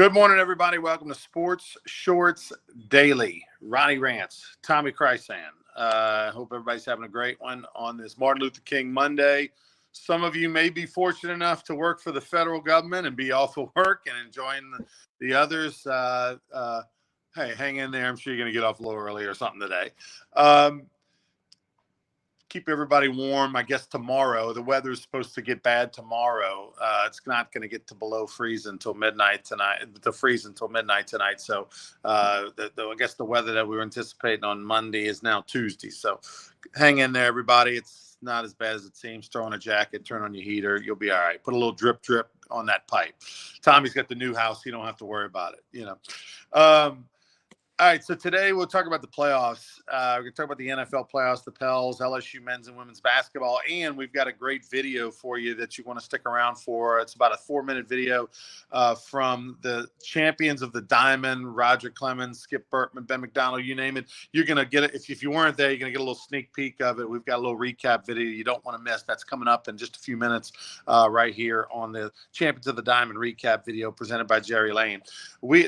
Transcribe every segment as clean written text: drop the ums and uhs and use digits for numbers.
Good morning, everybody. Welcome to Sports Shorts Daily. Ronnie Rants, Tommy Chrysan. Hope everybody's having a great one on this Martin Luther King Monday. Some of you may be fortunate enough to work for the federal government and be off of work and enjoying the others. Hey, hang in there. I'm sure you're going to get off a little early or something today. Keep everybody warm. I guess tomorrow, the weather's supposed to get bad tomorrow. It's not going to get to below freeze until midnight tonight, So I guess the weather that we were anticipating on Monday is now Tuesday. So hang in there, everybody. It's not as bad as it seems. Throw on a jacket, turn on your heater. You'll be all right. Put a little drip on that pipe. Tommy's got the new house. You don't have to worry about it, All right, so today we'll talk about the playoffs. We're going to talk about the NFL playoffs, the Pels, LSU men's and women's basketball, and we've got a great video for you that you want to stick around for. It's about a 4-minute video from the champions of the Diamond, Roger Clemens, Skip Bertman, Ben McDonald, you name it. You're going to get it. If you weren't there, you're going to get a little sneak peek of it. We've got a little recap video you don't want to miss. That's coming up in just a few minutes right here on the Champions of the Diamond recap video presented by Jerry Lane.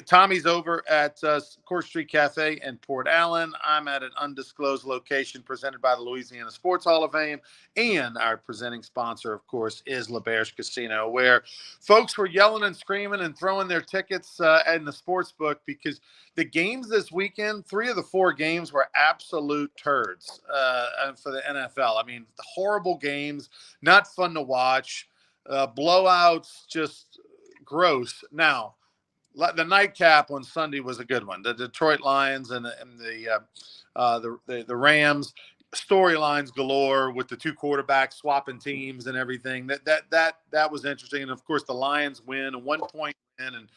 Tommy's over at Court Street Cafe in Port Allen. I'm at an undisclosed location presented by the Louisiana Sports Hall of Fame, and our presenting sponsor, of course, is LaBerge Casino, where folks were yelling and screaming and throwing their tickets in the sports book because the games this weekend, 3 of the 4 games were absolute turds for the NFL. I mean, horrible games, not fun to watch, blowouts, just gross. Now, the nightcap on Sunday was a good one. The Detroit Lions and the Rams, storylines galore with the 2 quarterbacks swapping teams and everything. That was interesting. And of course, the Lions win, a 1-point win, and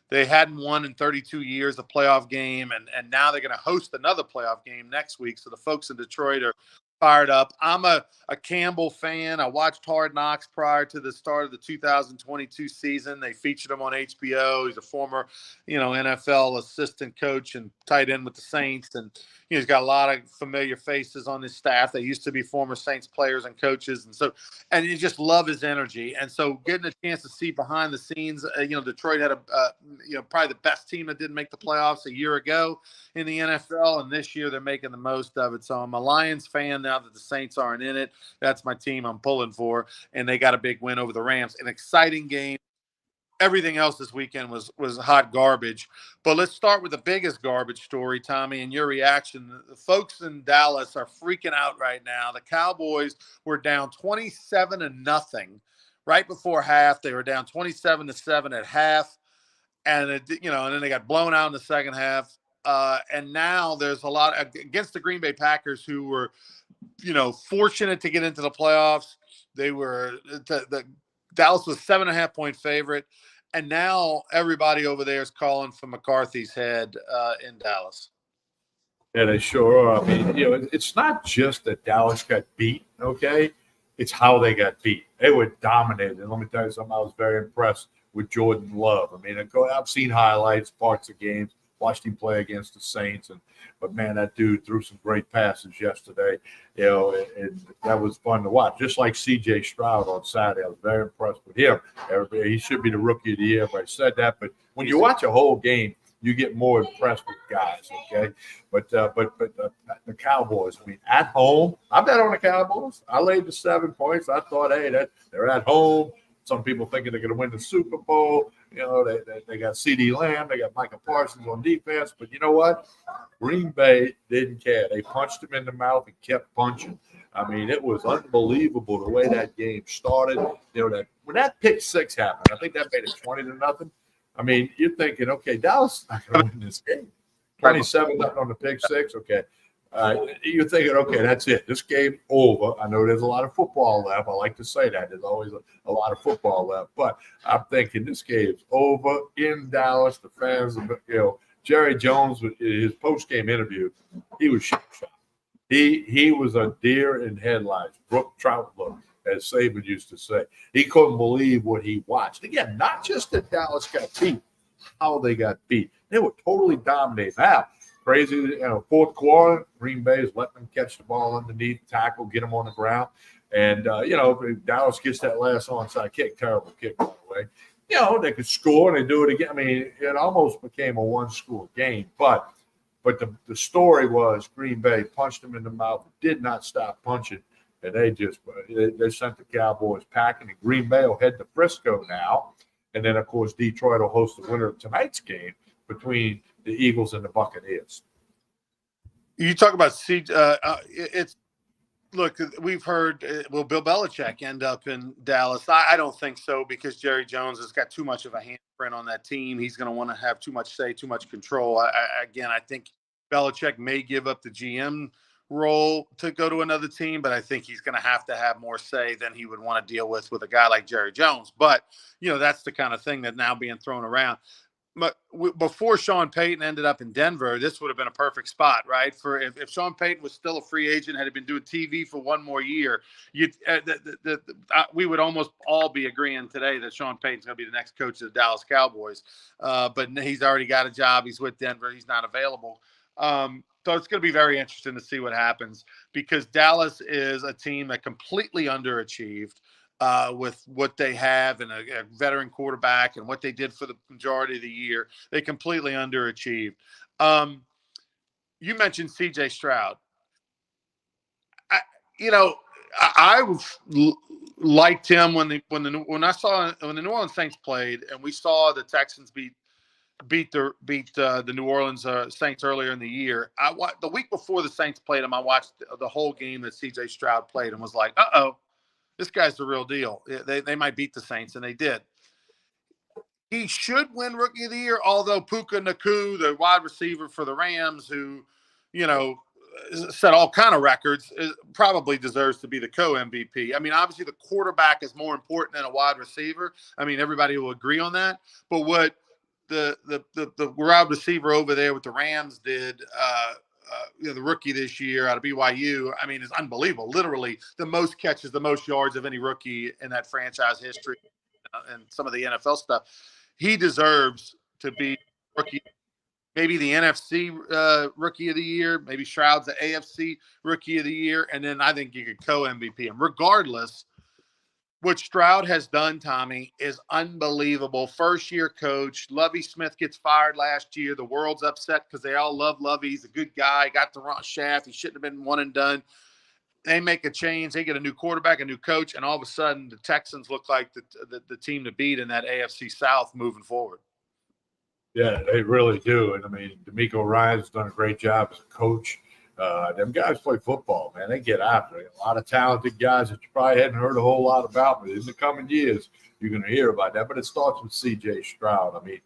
they hadn't won in 32 years a playoff game, and now they're going to host another playoff game next week. So the folks in Detroit are fired up. I'm a Campbell fan. I watched Hard Knocks prior to the start of the 2022 season. They featured him on HBO. He's a former, NFL assistant coach and tight end with the Saints. And he's got a lot of familiar faces on his staff. They used to be former Saints players and coaches. And you just love his energy. And so getting a chance to see behind the scenes, Detroit had probably the best team that didn't make the playoffs a year ago in the NFL. And this year they're making the most of it. So I'm a Lions fan now that the Saints aren't in it. That's my team I'm pulling for. And they got a big win over the Rams. An exciting game. Everything else this weekend was hot garbage. But let's start with the biggest garbage story, Tommy, and your reaction. The folks in Dallas are freaking out right now. The Cowboys were down 27-0 right before half. They were down 27-7 at half. And and then they got blown out in the second half. And now there's a lot against the Green Bay Packers, who were, fortunate to get into the playoffs. They were Dallas was 7.5-point favorite, and now everybody over there is calling for McCarthy's head in Dallas. Yeah, they sure are. I mean, it's not just that Dallas got beat, okay? It's how they got beat. They were dominated. And let me tell you something, I was very impressed with Jordan Love. I mean, I've seen highlights, parts of games, watched him play against the Saints, but man, that dude threw some great passes yesterday. And that was fun to watch. Just like C.J. Stroud on Saturday, I was very impressed with him. He should be the rookie of the year. Everybody said that, but when you watch a whole game, you get more impressed with guys. Okay, but the Cowboys. I mean, at home, I bet on the Cowboys. I laid the 7 points. I thought, hey, they're at home. Some people thinking they're going to win the Super Bowl. They got C.D. Lamb. They got Micah Parsons on defense. But you know what? Green Bay didn't care. They punched him in the mouth and kept punching. I mean, it was unbelievable the way that game started. When that pick six happened, I think that made it 20-0. I mean, you're thinking, okay, Dallas is not going to win this game. 27-0 on the pick six. Okay. You're thinking, okay, that's it. This game over. I know there's a lot of football left. I like to say that. There's always a lot of football left. But I'm thinking this game's over in Dallas. The fans, Jerry Jones, his post-game interview, he was shocked. He was a deer in headlights. Brook Trout look, as Saban used to say. He couldn't believe what he watched. Again, not just that Dallas got beat, how they got beat. They were totally dominating. Now, crazy, fourth quarter, Green Bay is letting them catch the ball underneath, tackle, get them on the ground. And, Dallas gets that last onside kick, terrible kick, by the way. They could score and they do it again. I mean, it almost became a one-score game. But the story was Green Bay punched them in the mouth, did not stop punching, and they sent the Cowboys packing. And Green Bay will head to Frisco now, and then of course Detroit will host the winner of tonight's game between the Eagles and the Buccaneers. You talk about it's. Look, we've heard, will Bill Belichick end up in Dallas? I don't think so, because Jerry Jones has got too much of a handprint on that team. He's going to want to have too much say, too much control. I think Belichick may give up the GM role to go to another team, but I think he's going to have more say than he would want to deal with a guy like Jerry Jones. But, that's the kind of thing that now being thrown around. But before Sean Payton ended up in Denver, this would have been a perfect spot, right? For if Sean Payton was still a free agent, had been doing TV for one more year, we would almost all be agreeing today that Sean Payton's going to be the next coach of the Dallas Cowboys. But he's already got a job. He's with Denver. He's not available. So it's going to be very interesting to see what happens, because Dallas is a team that completely underachieved. With what they have and a veteran quarterback and what they did for the majority of the year, they completely underachieved. You mentioned C.J. Stroud. I liked him when the New Orleans Saints played, and we saw the Texans beat the New Orleans Saints earlier in the year. The week before the Saints played him, I watched the whole game that C.J. Stroud played and was like, this guy's the real deal. They might beat the Saints, and they did. He should win Rookie of the Year, although Puka Nacua, the wide receiver for the Rams, who, set all kind of records, probably deserves to be the co-MVP. I mean, obviously the quarterback is more important than a wide receiver. I mean, everybody will agree on that. But what the wide receiver over there with the Rams did, the rookie this year out of BYU, I mean, is unbelievable. Literally the most catches, the most yards of any rookie in that franchise history, and some of the NFL stuff. He deserves to be rookie, maybe the NFC rookie of the year, maybe Stroud's the AFC rookie of the year, and then I think you could co-MVP him. Regardless, what Stroud has done, Tommy, is unbelievable. First-year coach. Lovie Smith gets fired last year. The world's upset because they all love Lovie. He's a good guy. Got the wrong shaft. He shouldn't have been one and done. They make a change. They get a new quarterback, a new coach, and all of a sudden the Texans look like the team to beat in that AFC South moving forward. Yeah, they really do. And, I mean, DeMeco Ryans done a great job as a coach. Them guys play football, man. They get after it. A lot of talented guys that you probably hadn't heard a whole lot about, but in the coming years, you're going to hear about that. But it starts with C.J. Stroud. I mean,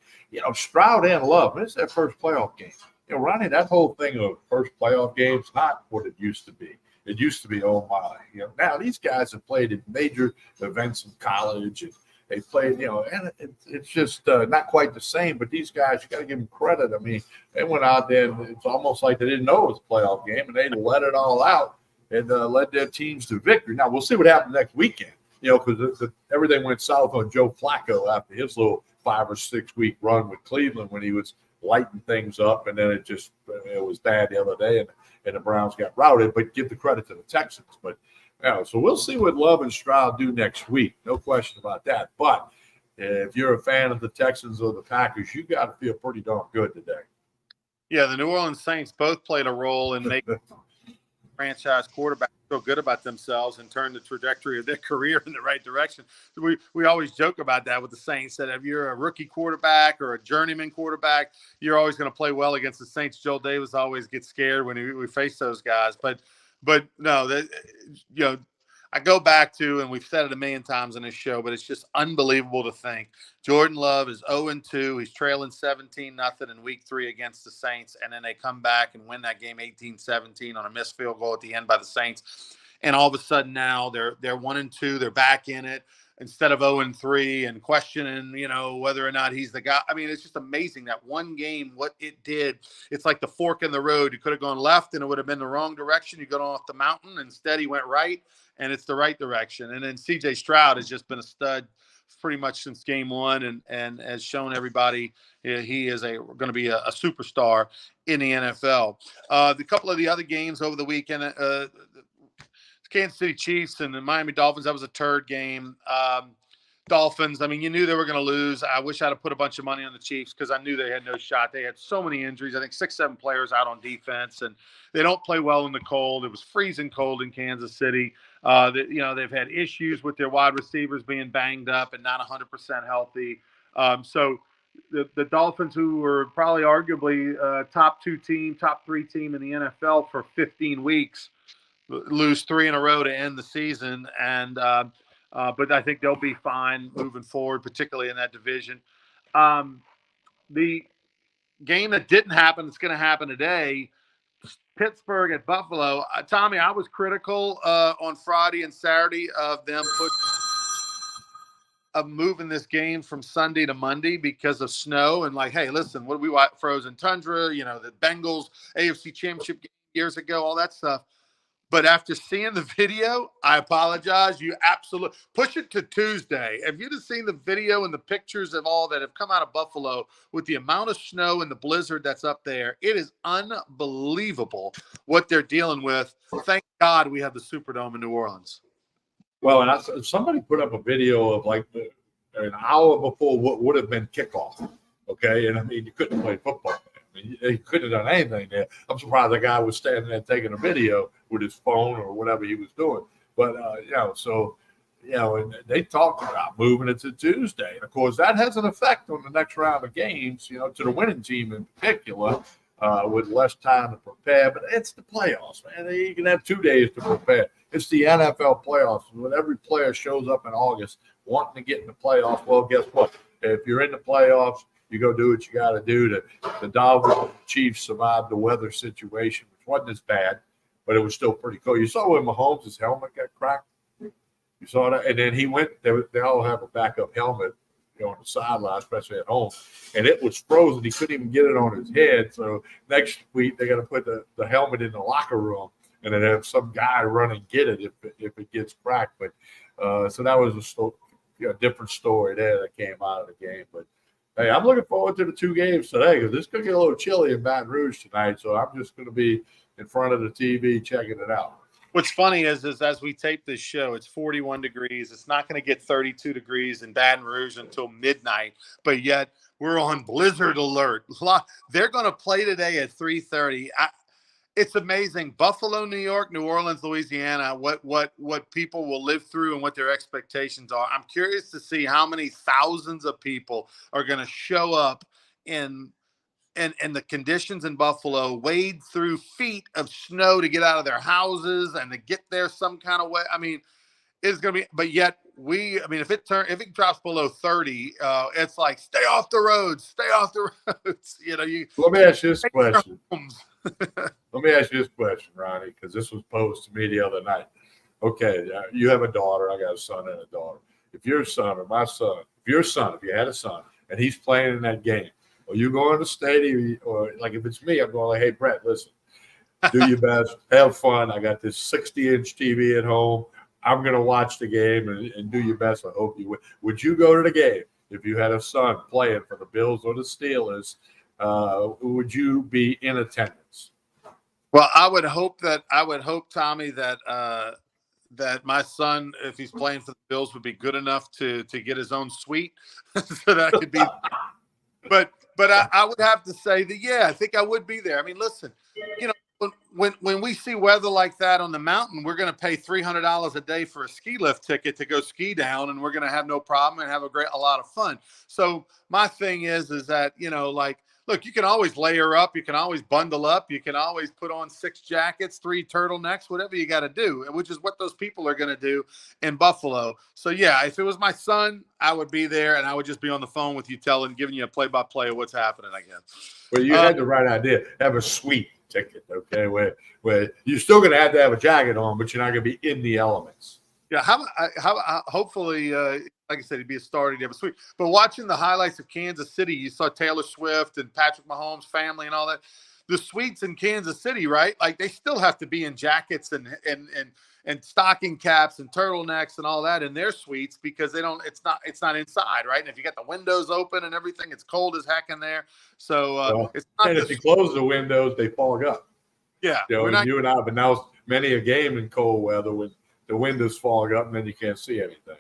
Stroud and Love, it's their first playoff game. Ronnie, that whole thing of first playoff games, not what it used to be. It used to be, oh, my. Now these guys have played in major events in college, and they played, and it's just not quite the same. But these guys, you got to give them credit. I mean, they went out there, and it's almost like they didn't know it was a playoff game, and they let it all out and led their teams to victory. Now, we'll see what happens next weekend, because everything went south on Joe Flacco after his little 5 or 6 week run with Cleveland when he was lighting things up, and then it was bad the other day, and the Browns got routed. But give the credit to the Texans. But so we'll see what Love and Stroud do next week. No question about that. But if you're a fan of the Texans or the Packers, you got to feel pretty darn good today. Yeah, the New Orleans Saints both played a role in making franchise quarterbacks feel good about themselves and turn the trajectory of their career in the right direction. We always joke about that with the Saints, that if you're a rookie quarterback or a journeyman quarterback, you're always going to play well against the Saints. Joel Davis always gets scared when we face those guys. But no, I go back to, and we've said it a million times on this show, but it's just unbelievable to think Jordan Love is 0-2. He's trailing 17-0 in week 3 against the Saints. And then they come back and win that game 18-17 on a missed field goal at the end by the Saints. And all of a sudden now they're 1-2. They're back in it instead of 0-3 and questioning, whether or not he's the guy. I mean, it's just amazing that one game, what it did. It's like the fork in the road. You could have gone left and it would have been the wrong direction. You go off the mountain. Instead, he went right, and it's the right direction. And then C.J. Stroud has just been a stud pretty much since game 1, and has shown everybody he is going to be a superstar in the NFL. The couple of the other games over the weekend, Kansas City Chiefs and the Miami Dolphins, that was a turd game. Dolphins, I mean, you knew they were going to lose. I wish I'd have put a bunch of money on the Chiefs because I knew they had no shot. They had so many injuries. I think 6, 7 players out on defense, and they don't play well in the cold. It was freezing cold in Kansas City. They've had issues with their wide receivers being banged up and not 100% healthy. So the Dolphins, who were probably arguably top 3 team in the NFL for 15 weeks, lose 3 in a row to end the season. But I think they'll be fine moving forward, particularly in that division. The game that didn't happen, that's going to happen today, Pittsburgh at Buffalo. Tommy, I was critical on Friday and Saturday of them moving this game from Sunday to Monday because of snow. And like, hey, listen, what do we want? Frozen tundra, the Bengals AFC Championship game years ago, all that stuff. But after seeing the video, I apologize. You absolutely push it to Tuesday. Have you just seen the video and the pictures of all that have come out of Buffalo with the amount of snow and the blizzard that's up there? It is unbelievable what they're dealing with. Thank God we have the Superdome in New Orleans. Well, and somebody put up a video of like an hour before what would have been kickoff. Okay. And I mean, you couldn't play football. I mean, he couldn't have done anything there. I'm surprised the guy was standing there taking a video with his phone or whatever he was doing. But, and they talked about moving it to Tuesday. And, of course, that has an effect on the next round of games, to the winning team in particular, with less time to prepare. But it's the playoffs, man. You can have 2 days to prepare. It's the NFL playoffs. When every player shows up in August wanting to get in the playoffs, well, guess what? If you're in the playoffs, you go do what you got to do. The Dolphins and the Chiefs survived the weather situation, which wasn't as bad, but it was still pretty cool. You saw when Mahomes' helmet got cracked. You saw that, and then he went. They all have a backup helmet, on the sideline, especially at home, and it was frozen. He couldn't even get it on his head. So next week they got to put the helmet in the locker room, and then have some guy run and get it if it gets cracked. But so that was a different story there that came out of the game, but. Hey, I'm looking forward to the 2 games today because it's going to get a little chilly in Baton Rouge tonight. So I'm just going to be in front of the TV checking it out. What's funny is as we tape this show, it's 41 degrees. It's not going to get 32 degrees in Baton Rouge until midnight. But yet we're on blizzard alert. They're going to play today at 3:30. It's amazing. Buffalo, New York, New Orleans, Louisiana, what people will live through and what their expectations are. I'm curious to see how many thousands of people are going to show up in the conditions in Buffalo, wade through feet of snow to get out of their houses and to get there some kind of way. I mean, it's going to be, but yet if it drops below 30, it's like, stay off the roads. Let me ask you this question. Let me ask you this question, Ronnie, because this was posed to me the other night. Okay, you have a daughter. I got a son and a daughter. If your son or my son, if you had a son, and he's playing in that game, are you going to the stadium? Or like if it's me, I'm going like, hey, Brett, listen, do your best, have fun. I got this 60-inch TV at home. I'm going to watch the game and do your best. I hope you win. Would you go to the game if you had a son playing for the Bills or the Steelers? Would you be in attendance? Well, I would hope, Tommy, that my son, if he's playing for the Bills, would be good enough to get his own suite, so that I could be. But I would have to say that, yeah, I think I would be there. I mean, listen, when we see weather like that on the mountain, we're going to pay $300 a day for a ski lift ticket to go ski down, and we're going to have no problem and have a lot of fun. So my thing is that, look, you can always layer up. You can always bundle up. You can always put on 6 jackets, 3 turtlenecks, whatever you got to do, which is what those people are going to do in Buffalo. So, yeah, if it was my son, I would be there, and I would just be on the phone with you giving you a play-by-play of what's happening, I guess. Well, you had the right idea. Have a suite ticket, okay, where you're still going to have a jacket on, but you're not going to be in the elements. Yeah, hopefully, like I said, he'd be a starter to have a suite. But watching the highlights of Kansas City, you saw Taylor Swift and Patrick Mahomes' family and all that. The suites in Kansas City, right? Like they still have to be in jackets and stocking caps and turtlenecks and all that in their suites because it's not inside, right? And if you got the windows open and everything, it's cold as heck in there. So it's not. And if you close the windows, they fog up. Yeah, you and I have announced many a game in cold weather when the windows fog up and then you can't see anything.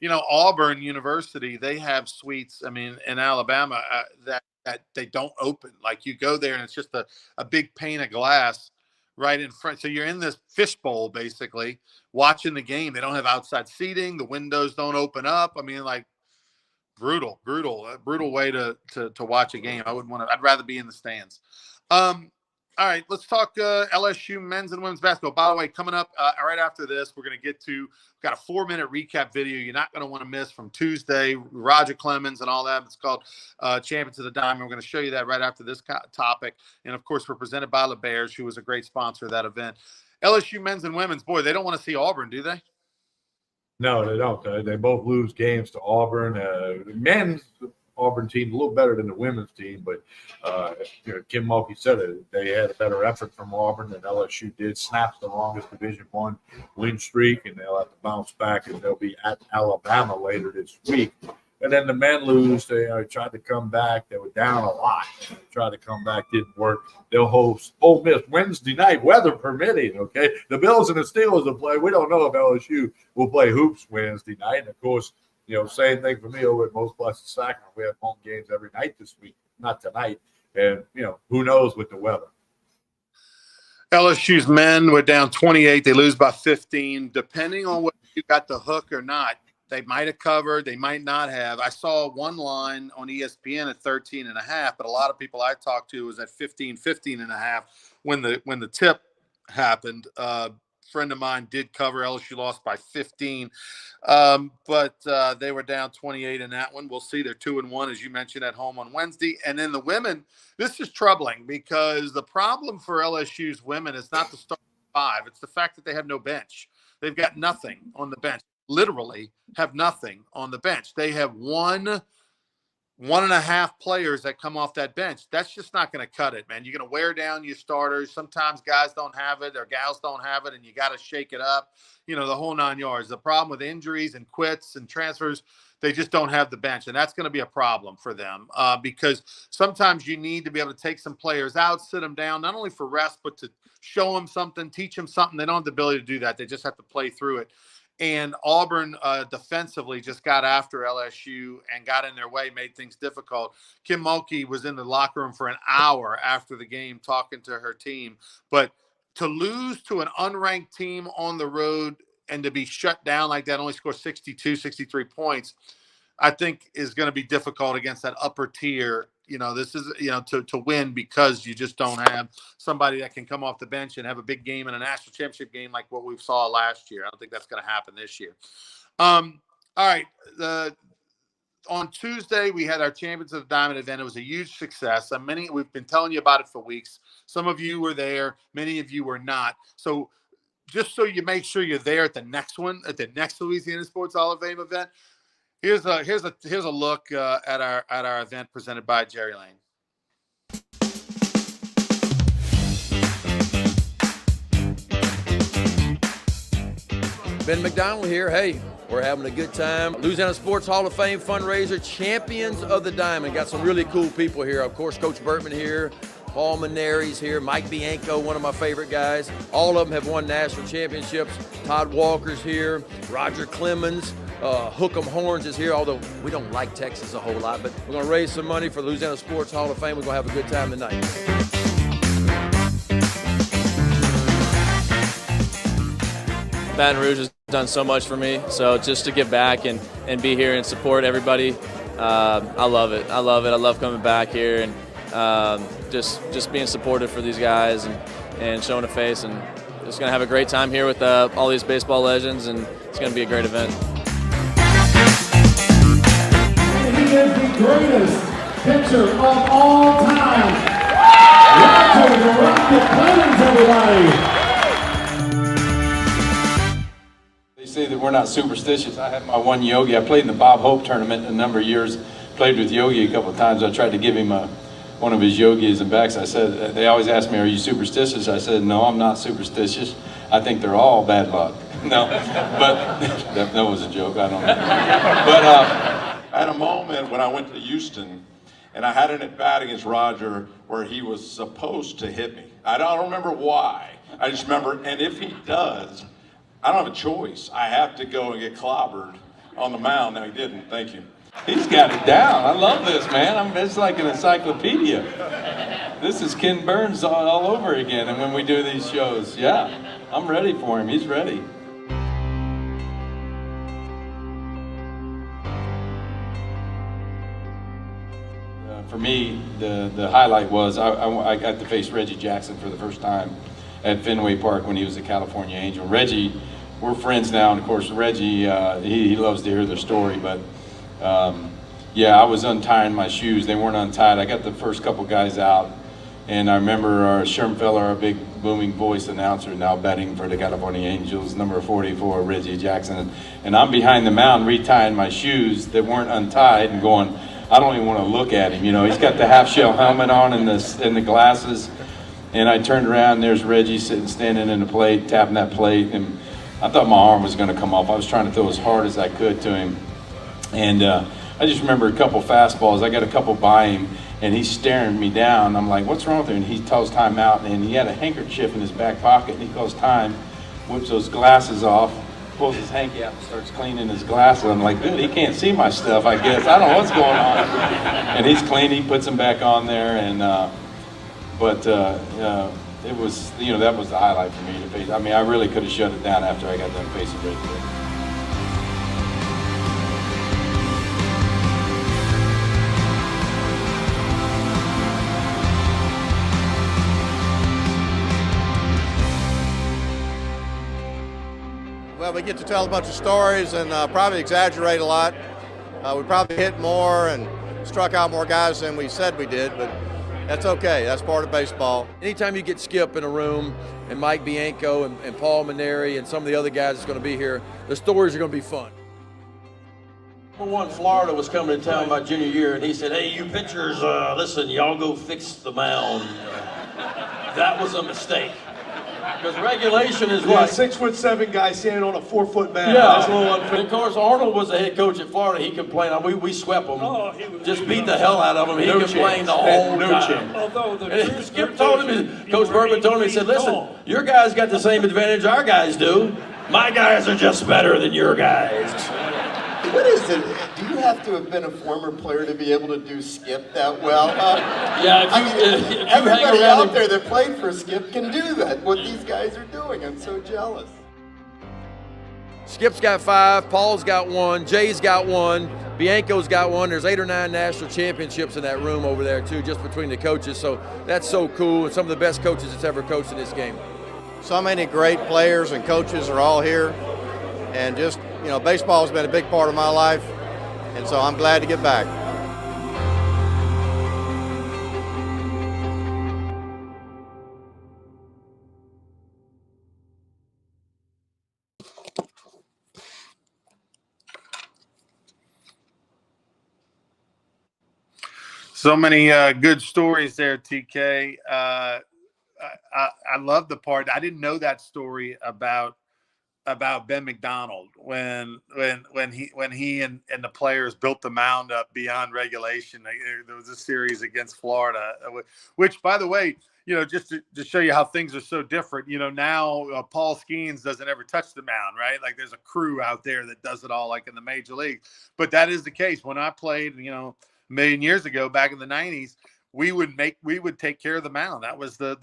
Auburn University, they have suites. I mean, in Alabama, that they don't open. Like you go there and it's just a big pane of glass right in front. So you're in this fishbowl basically watching the game. They don't have outside seating. The windows don't open up. I mean, like brutal way to watch a game. I wouldn't want to. I'd rather be in the stands. All right, let's talk LSU men's and women's basketball. By the way, coming up right after this, we're going to get to got a 4-minute recap video you're not going to want to miss from Tuesday. Roger Clemens and all that. It's called Champions of the Diamond. We're going to show you that right after this topic. And of course, we're presented by LeBears, who was a great sponsor of that event. LSU men's and women's. Boy, they don't want to see Auburn, do they? No, they don't. They both lose games to Auburn. The men's Auburn team a little better than the women's team, but Kim Mulkey said it. They had a better effort from Auburn than LSU did. Snapped the longest Division I win streak, and they'll have to bounce back, and they'll be at Alabama later this week. And then the men lose. They tried to come back. They were down a lot. Tried to come back, didn't work. They'll host Ole Miss Wednesday night, weather permitting. Okay, the Bills and the Steelers will play. We don't know if LSU will play hoops Wednesday night. And of course, same thing for me over at Most Blessed Sacrament. We have home games every night this week, not tonight. And who knows with the weather. LSU's men were down 28. They lose by 15. Depending on whether you got the hook or not, they might have covered. They might not have. I saw one line on ESPN at 13.5, but a lot of people I talked to was at 15.5 when the tip happened. Friend of mine did cover. LSU lost by 15, but they were down 28 in that one. We'll see. They're 2-1, as you mentioned, at home on Wednesday. And then the women, this is troubling because the problem for LSU's women is not the starting five. It's the fact that they have no bench. They've got nothing on the bench. Literally have nothing on the bench. They have one and a half players that come off that bench. That's just not going to cut it, man. You're going to wear down your starters. Sometimes guys don't have it or gals don't have it, and you got to shake it up, the whole 9 yards. The problem with injuries and quits and transfers, they just don't have the bench, and that's going to be a problem for them because sometimes you need to be able to take some players out, sit them down, not only for rest, but to show them something, teach them something. They don't have the ability to do that. They just have to play through it. And Auburn defensively just got after LSU and got in their way, made things difficult. Kim Mulkey was in the locker room for an hour after the game talking to her team. But to lose to an unranked team on the road and to be shut down like that, only score 62, 63 points, I think is going to be difficult against that upper tier. This is, to win because you just don't have somebody that can come off the bench and have a big game in a national championship game like what we saw last year. I don't think that's going to happen this year. All right. On Tuesday, we had our Champions of the Diamond event. It was a huge success. We've been telling you about it for weeks. Some of you were there. Many of you were not. So just so you make sure you're there at the next one, at the next Louisiana Sports Hall of Fame event, Here's a look at our event presented by Jerry Lane. Ben McDonald here. Hey, we're having a good time. Louisiana Sports Hall of Fame fundraiser, Champions of the Diamond. Got some really cool people here. Of course, Coach Burtman here. Paul Maneri's here, Mike Bianco, one of my favorite guys. All of them have won national championships. Todd Walker's here, Roger Clemens, Hook 'em Horns is here, although we don't like Texas a whole lot, but we're going to raise some money for the Louisiana Sports Hall of Fame. We're going to have a good time tonight. Baton Rouge has done so much for me, so just to give back and be here and support everybody, I love it. I love coming back here and just being supportive for these guys and showing a face, and just going to have a great time here with all these baseball legends, and it's going to be a great event. He is the greatest pitcher of all time. Roger the Rocket Clemens, everybody. They say that we're not superstitious. I had my one yogi. I played in the Bob Hope tournament a number of years. Played with Yogi a couple of times. I tried to give him one of his yogis and backs. I said, they always ask me, are you superstitious? I said, no, I'm not superstitious. I think they're all bad luck. No, but that was a joke, I don't know. But I had a moment when I went to Houston and I had an at-bat against Roger where he was supposed to hit me. I don't remember why. I just remember, and if he does, I don't have a choice. I have to go and get clobbered on the mound. No, he didn't. Thank you. He's got it down. I love this, man. It's like an encyclopedia. This is Ken Burns all over again. And when we do these shows, yeah, I'm ready for him. He's ready. For me, the highlight was I got to face Reggie Jackson for the first time at Fenway Park when he was a California Angel. Reggie, we're friends now, and of course Reggie, he loves to hear the story, but yeah, I was untying my shoes. They weren't untied. I got the first couple guys out, and I remember our Schermfeller, our big booming voice announcer, now betting for the California Angels, number 44, Reggie Jackson, and I'm behind the mound retying my shoes that weren't untied and going, I don't even want to look at him. You know, he's got the half-shell helmet on and the glasses. And I turned around, and there's Reggie standing in the plate, tapping that plate. And I thought my arm was going to come off. I was trying to throw as hard as I could to him. And I just remember a couple fastballs. I got a couple by him, and he's staring me down. I'm like, what's wrong with him? And he tells time out, and he had a handkerchief in his back pocket, and he calls time, whips those glasses off, pulls his hanky out and starts cleaning his glasses. I'm like, dude, he can't see my stuff, I guess. I don't know what's going on. And he's clean, he puts them back on there. And but it was, you know, that was the highlight for me to face. I mean, I really could have shut it down after I got done facing Reggie. Well, we get to tell a bunch of stories and probably exaggerate a lot. We probably hit more and struck out more guys than we said we did, but that's okay. That's part of baseball. Anytime you get Skip in a room and Mike Bianco and Paul Maneri and some of the other guys that's going to be here, the stories are going to be fun. Number one, Florida was coming to town my junior year, and he said, hey, you pitchers, listen, y'all go fix the mound. That was a mistake. Because regulation is yeah, like 6'7" guy standing on a 4-foot mound. yeah. That's a little unfair. And of course, Arnold was the head coach at Florida. He complained. We swept him. Oh, just beat the hell out of him. He no complained chance. the whole No time. chance. Although the Skip told him, Coach Bergman told him, he said, listen, your guys got the same advantage our guys do. My guys are just better than your guys. What is it? Do you have to have been a former player to be able to do Skip that well? Yeah, if you everybody out there that played for Skip can do that, what these guys are doing. I'm so jealous. Skip's got 5, Paul's got 1, Jay's got 1, Bianco's got 1. There's 8 or 9 national championships in that room over there too, just between the coaches. So that's so cool, and some of the best coaches that's ever coached in this game. So many great players and coaches are all here, and just, you know, baseball has been a big part of my life, and so I'm glad to get back. So many good stories there, TK. I love the part. I didn't know that story about Ben McDonald when he and the players built the mound up beyond regulation. There was a series against Florida, which, by the way, you know, just to show you how things are so different, you know, now Paul Skeens doesn't ever touch the mound, right? Like there's a crew out there that does it all, like in the major league. But that is the case. When I played, you know, a million years ago, back in the 90s, we would take care of the mound. That was the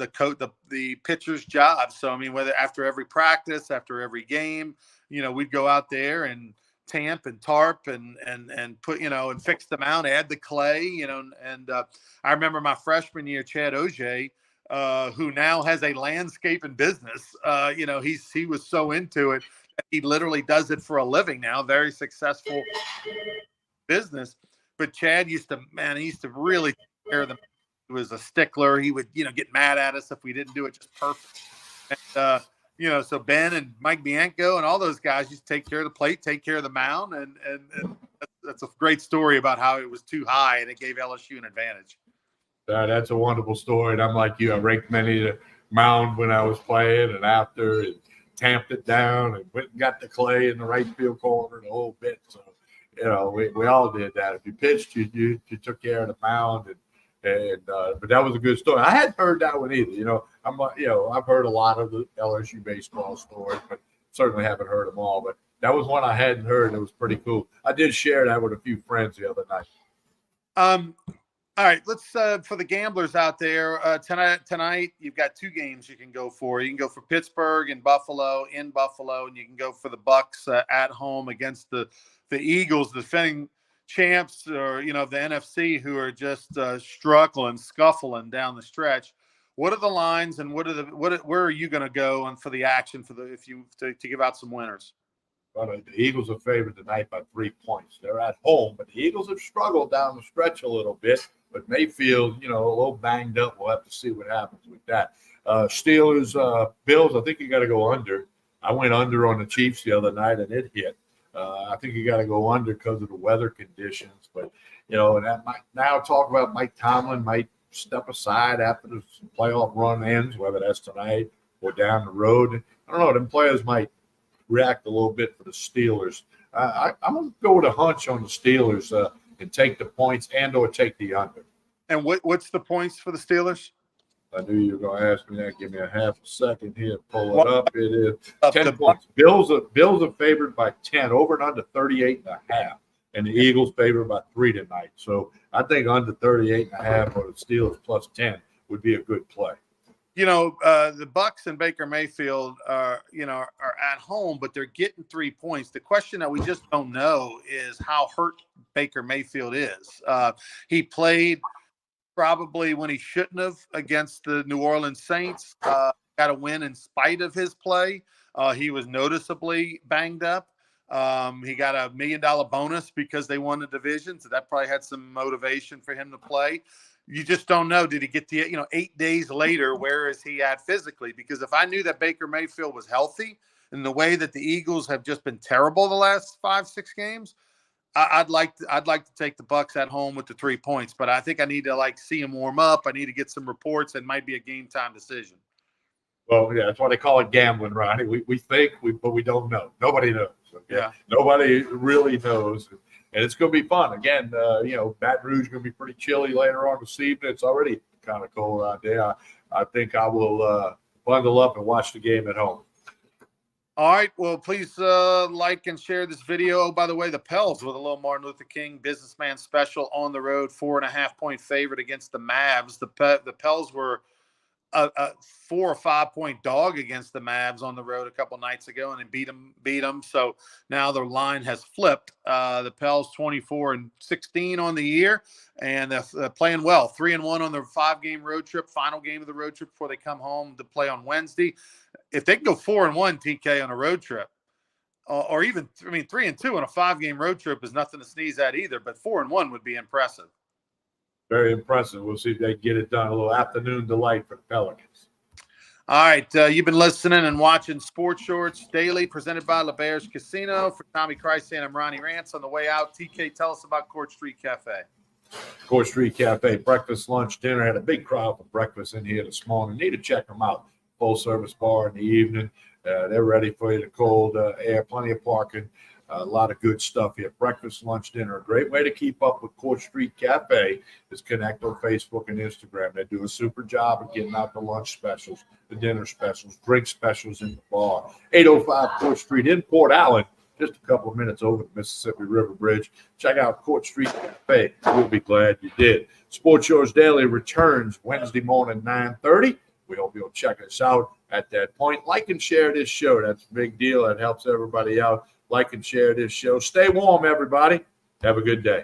pitcher's job. So, I mean, whether after every practice, after every game, you know, we'd go out there and tamp and tarp and put, you know, and fix the mound, add the clay, you know, and I remember my freshman year, Chad Auger, who now has a landscaping business. You know, he was so into it that he literally does it for a living now, very successful business. But Chad used to really take care of them. He was a stickler. He would, you know, get mad at us if we didn't do it just perfect. And, you know, so Ben and Mike Bianco and all those guys used to take care of the plate, take care of the mound. And that's a great story about how it was too high and it gave LSU an advantage. That's a wonderful story. And I'm like you. I raked many the mound when I was playing and after and tamped it down and went and got the clay in the right field corner, the whole bit. So, you know, we all did that. If you pitched, you took care of the mound, but that was a good story. I hadn't heard that one either. You know, I've heard a lot of the LSU baseball stories, but certainly haven't heard them all. But that was one I hadn't heard. It was pretty cool. I did share that with a few friends the other night. All right, let's for the gamblers out there tonight. You've got two games you can go for. You can go for Pittsburgh and Buffalo in Buffalo, and you can go for the Bucks at home against the Eagles, the defending champs, or the NFC, who are just struggling, scuffling down the stretch. What are the lines, and where are you going to go on for the action to give out some winners? Well, the Eagles are favored tonight by 3 points. They're at home, but the Eagles have struggled down the stretch a little bit. But Mayfield, a little banged up. We'll have to see what happens with that. Steelers, Bills, I think you got to go under. I went under on the Chiefs the other night, and it hit. I think you got to go under because of the weather conditions. But, and that might now talk about Mike Tomlin might step aside after the playoff run ends, whether that's tonight or down the road. I don't know. Them players might react a little bit for the Steelers. I'm going to go with a hunch on the Steelers and take the points and or take the under. And what's the points for the Steelers? I knew you were going to ask me that. Give me a half a second here. Pull it up. It is 10 points. Bills are favored by 10, over and under 38.5. And the Eagles favored by 3 tonight. So I think under 38.5 or the Steelers plus 10 would be a good play. The Bucks and Baker Mayfield are at home, but they're getting 3 points. The question that we just don't know is how hurt Baker Mayfield is. He played probably when he shouldn't have against the New Orleans Saints. Got a win in spite of his play. He was noticeably banged up. He got a $1 million bonus because they won the division, so that probably had some motivation for him to play. You just don't know. Did he get 8 days later, where is he at physically? Because if I knew that Baker Mayfield was healthy in the way that the Eagles have just been terrible the last 5-6 games, I'd like to take the Bucks at home with the 3 points. But I think I need to see him warm up. I need to get some reports, and might be a game time decision. Well, yeah, that's why they call it gambling, Ronnie. We think, but we don't know. Nobody knows. Okay? Yeah. Nobody really knows. And it's going to be fun. Again, Baton Rouge is going to be pretty chilly later on this evening. It's already kind of cold out there. I think I will bundle up and watch the game at home. All right. Well, please like and share this video. Oh, by the way, the Pels with a little Martin Luther King businessman special on the road, 4.5-point favorite against the Mavs. The Pels were a 4 or 5 point dog against the Mavs on the road a couple nights ago, and they beat them. So now their line has flipped. The Pels 24-16 on the year, and they're playing well. 3-1 on their 5-game road trip, final game of the road trip before they come home to play on Wednesday. If they can go 4-1, TK, on a road trip, or even 3-2 on a 5-game road trip is nothing to sneeze at either. But 4-1 would be impressive. Very impressive. We'll see if they get it done. A little afternoon delight for the Pelicans. All right. You've been listening and watching Sports Shorts Daily, presented by LeBear's Casino. For Tommy Christ, I'm Ronnie Rance. On the way out, TK, tell us about Court Street Cafe. Court Street Cafe, breakfast, lunch, dinner. Had a big crowd for breakfast in here this morning. Need to check them out. Full-service bar in the evening. They're ready for you. The cold air, plenty of parking. A lot of good stuff here. Breakfast, lunch, dinner. A great way to keep up with Court Street Cafe is connect on Facebook and Instagram. They do a super job of getting out the lunch specials, the dinner specials, drink specials in the bar. 805 Court Street in Port Allen, just a couple of minutes over the Mississippi River Bridge. Check out Court Street Cafe. We'll be glad you did. Sports Shorts Daily returns Wednesday morning, 9:30. We hope you'll check us out at that point. Like and share this show. That's a big deal. That helps everybody out. Like and share this show. Stay warm, everybody. Have a good day.